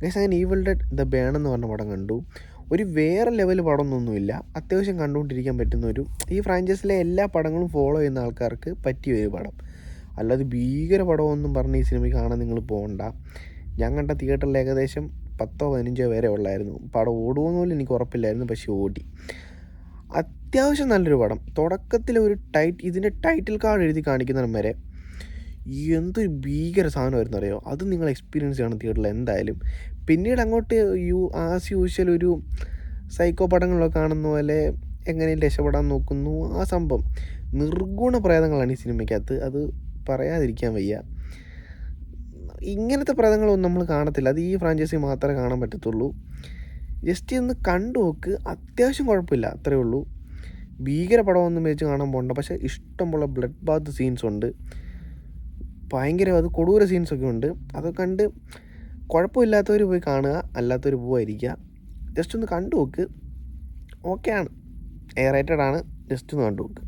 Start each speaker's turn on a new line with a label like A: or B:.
A: Guys അങ്ങനെ evil dead the burn എന്ന് പറഞ്ഞ പടം കണ്ടു. ഒരു വേറെ ലെവൽ പടമൊന്നുമില്ല, അത്യാവശ്യം കണ്ടുകൊണ്ടിരിക്കാൻ പറ്റുന്ന ഒരു, ഈ ഫ്രാഞ്ചൈസിലെ എല്ലാ പടങ്ങളും ഫോളോ ചെയ്യുന്ന ആൾക്കാർക്ക് പറ്റിയ ഒരു പടം. അല്ലാതെ ഭീകര പടമൊന്നും പറഞ്ഞ് ഈ സിനിമയ്ക്ക് കാണാൻ നിങ്ങൾ പോകണ്ട. ഞാൻ കണ്ട തിയേറ്ററിൽ ഏകദേശം 10-15 വരെ ഉള്ളായിരുന്നു. പടം ഓടുമെന്ന് പോലും എനിക്ക് ഉറപ്പില്ലായിരുന്നു, പക്ഷേ ഓടി. അത്യാവശ്യം നല്ലൊരു പടം. തുടക്കത്തിൽ ഒരു ഇതിൻ്റെ ടൈറ്റിൽ കാർഡ് എഴുതി കാണിക്കുന്നതിന് വരെ എന്തൊരു ഭീകര സാധനമായിരുന്നു അറിയോ. അത് നിങ്ങൾ എക്സ്പീരിയൻസ് ചെയ്യണം തിയേറ്ററിൽ എന്തായാലും. പിന്നീട് അങ്ങോട്ട് ആസ് യൂഷ്വൽ ഒരു സൈക്കോ പടങ്ങളൊക്കെ കാണുന്ന പോലെ എങ്ങനെയും രക്ഷപ്പെടാൻ നോക്കുന്നു, ആ സംഭവം. നിർഗുണ പ്രേതങ്ങളാണ് ഈ സിനിമയ്ക്കകത്ത്, അത് പറയാതിരിക്കാൻ വയ്യ. ഇങ്ങനത്തെ പ്രേതങ്ങളൊന്നും നമ്മൾ കാണത്തില്ല, അത് ഈ ഫ്രാഞ്ചൈസി മാത്രമേ കാണാൻ പറ്റത്തുള്ളൂ. ജസ്റ്റ് ഒന്ന് കണ്ടു നോക്ക്, അത്യാവശ്യം കുഴപ്പമില്ല, അത്രയേ ഉള്ളൂ. ഭീകര പടമൊന്നും വെച്ച് കാണാൻ പോകണ്ട, പക്ഷേ ഇഷ്ടംപോലെ ബ്ലഡ് ബാത്ത് സീൻസ് ഉണ്ട്, ഭയങ്കര അത് കൊടൂര സീൻസൊക്കെ ഉണ്ട്. അതൊക്കെ കണ്ട് കുഴപ്പമില്ലാത്തവർ പോയി കാണുക, അല്ലാത്തവർ പോകാതിരിക്കുക. ജസ്റ്റ് ഒന്ന് കണ്ടു നോക്ക്, ഓക്കെയാണ്, എ റേറ്റഡ് ആണ്, ജസ്റ്റ് ഒന്ന് കണ്ടു നോക്ക്.